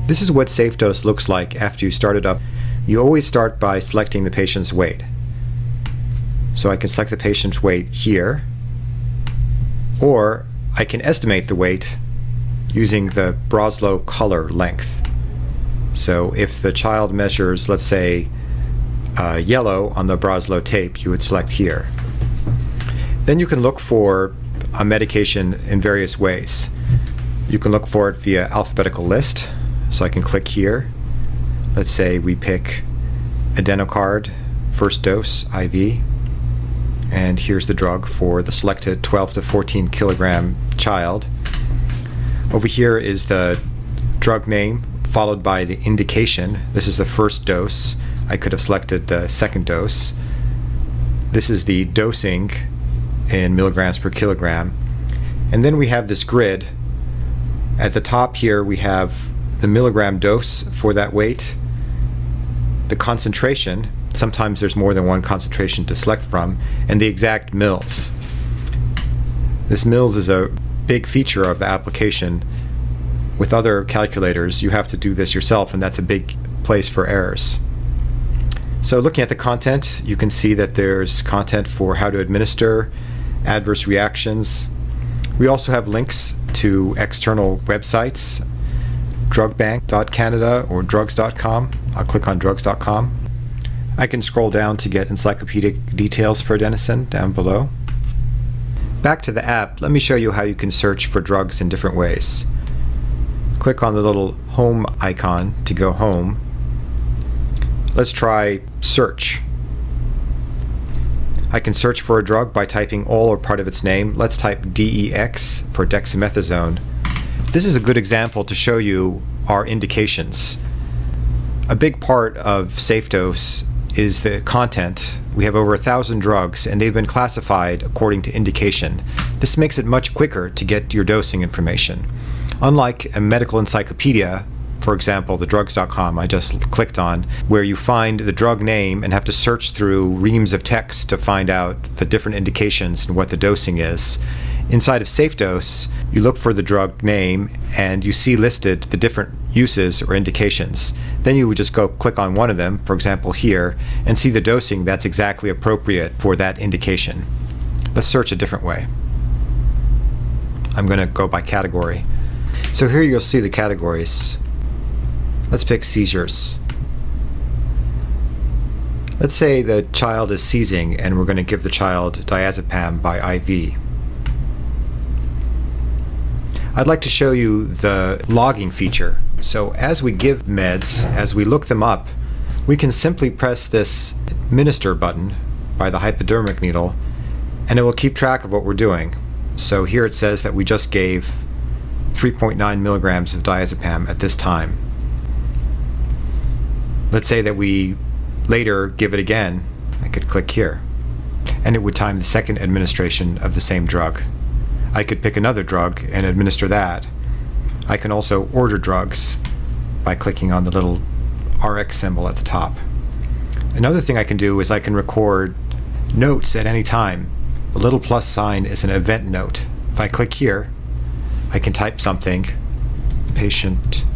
This is what SafeDose looks like after you start it up. You always start by selecting the patient's weight. So I can select the patient's weight here, or I can estimate the weight using the Broslow color length. So if the child measures, let's say, yellow on the Broslow tape, you would select here. Then you can look for a medication in various ways. You can look for it via alphabetical list. So I can click here. Let's say we pick Adenocard, first dose, IV. And here's the drug for the selected 12 to 14 kilogram child. Over here is the drug name followed by the indication. This is the first dose. I could have selected the second dose. This is the dosing in milligrams per kilogram. And then we have this grid. At the top here we have the milligram dose for that weight, the concentration, sometimes there's more than one concentration to select from, and the exact mils. This mils is a big feature of the application. With other calculators you have to do this yourself, and that's a big place for errors. So looking at the content, you can see that there's content for how to administer, adverse reactions. We also have links to external websites, drugbank.canada or drugs.com. I'll click on drugs.com. I can scroll down to get encyclopedic details for adenosine down below. Back to the app, let me show you how you can search for drugs in different ways. Click on the little home icon to go home. Let's try search. I can search for a drug by typing all or part of its name. Let's type DEX for dexamethasone. This is a good example to show you our indications. A big part of SafeDose is the content. We have over 1,000 drugs and they've been classified according to indication. This makes it much quicker to get your dosing information. Unlike a medical encyclopedia, for example the drugs.com I just clicked on, where you find the drug name and have to search through reams of text to find out the different indications and what the dosing is. Inside of SafeDose, you look for the drug name and you see listed the different uses or indications. Then you would just go click on one of them, for example here, and see the dosing that's exactly appropriate for that indication. Let's search a different way. I'm going to go by category. So here you'll see the categories. Let's pick seizures. Let's say the child is seizing and we're going to give the child diazepam by IV. I'd like to show you the logging feature. So as we give meds, as we look them up, we can simply press this administer button by the hypodermic needle and it will keep track of what we're doing. So here it says that we just gave 3.9 milligrams of diazepam at this time. Let's say that we later give it again. I could click here and it would time the second administration of the same drug. I could pick another drug and administer that. I can also order drugs by clicking on the little RX symbol at the top. Another thing I can do is I can record notes at any time. The little plus sign is an event note. If I click here, I can type something. Patient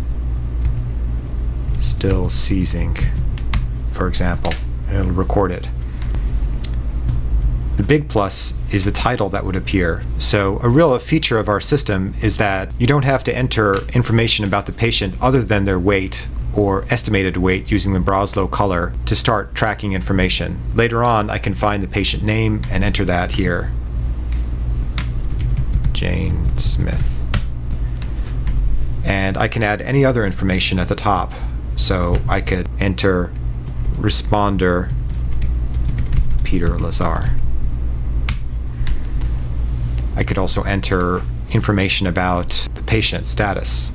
still seizing, for example, and it'll record it. The big plus is the title that would appear. So a real feature of our system is that you don't have to enter information about the patient other than their weight or estimated weight using the Broslow color to start tracking information. Later on I can find the patient name and enter that here. Jane Smith. And I can add any other information at the top. So I could enter responder Peter Lazar. I could also enter information about the patient status.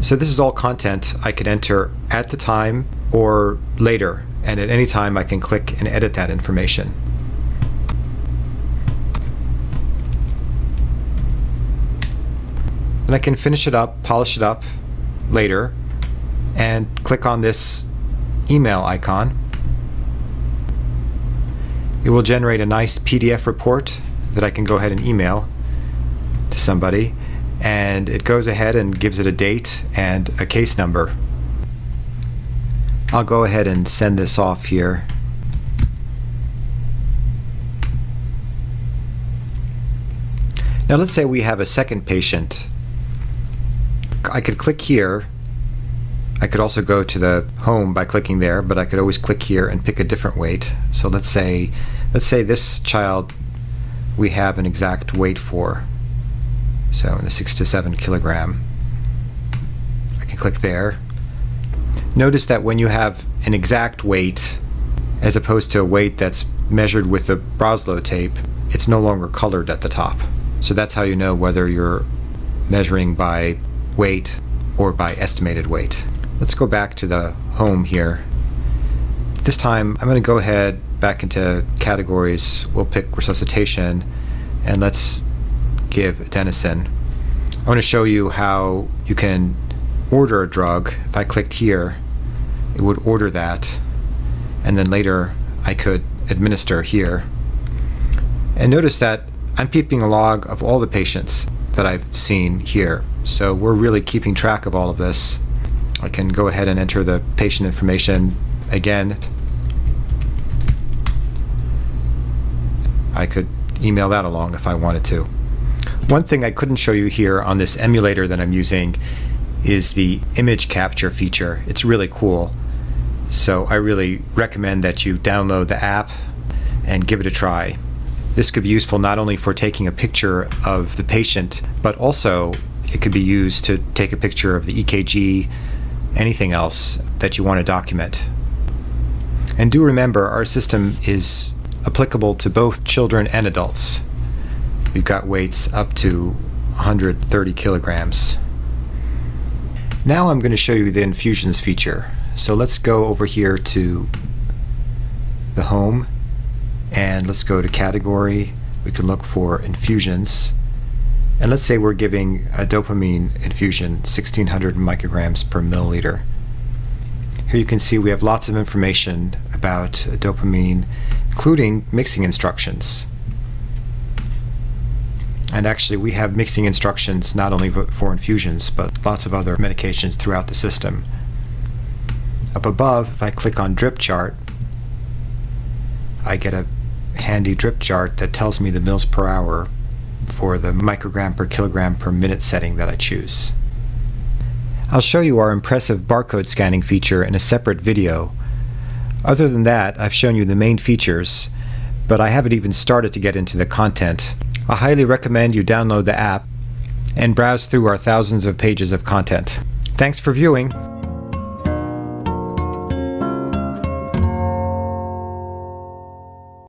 So this is all content I could enter at the time or later, and at any time I can click and edit that information. And I can finish it up, polish it up later, and click on this email icon. It will generate a nice PDF report that I can go ahead and email to somebody, and it goes ahead and gives it a date and a case number. I'll go ahead and send this off here. Now let's say we have a second patient. I could click here. I could also go to the home by clicking there, but I could always click here and pick a different weight. So let's say this child we have an exact weight for. So in the 6 to 7 kilogram. I can click there. Notice that when you have an exact weight as opposed to a weight that's measured with the Broslow tape, it's no longer colored at the top. So that's how you know whether you're measuring by weight or by estimated weight. Let's go back to the home here. This time I'm going to go ahead back into categories. We'll pick resuscitation and let's give adenosine. I want to show you how you can order a drug. If I clicked here, it would order that, and then later I could administer here. And notice that I'm keeping a log of all the patients that I've seen here, so we're really keeping track of all of this. I can go ahead and enter the patient information again. I could email that along if I wanted to. One thing I couldn't show you here on this emulator that I'm using is the image capture feature. It's really cool. So I really recommend that you download the app and give it a try. This could be useful not only for taking a picture of the patient, but also it could be used to take a picture of the EKG, anything else that you want to document. And do remember, our system is applicable to both children and adults. We've got weights up to 130 kilograms. Now I'm going to show you the infusions feature. So let's go over here to the home and let's go to category. We can look for infusions, and let's say we're giving a dopamine infusion 1600 micrograms per milliliter. Here you can see we have lots of information about dopamine, including mixing instructions. And actually we have mixing instructions not only for infusions but lots of other medications throughout the system. Up above, if I click on drip chart, I get a handy drip chart that tells me the mils per hour for the microgram per kilogram per minute setting that I choose. I'll show you our impressive barcode scanning feature in a separate video. Other than that, I've shown you the main features, but I haven't even started to get into the content. I highly recommend you download the app and browse through our thousands of pages of content. Thanks for viewing.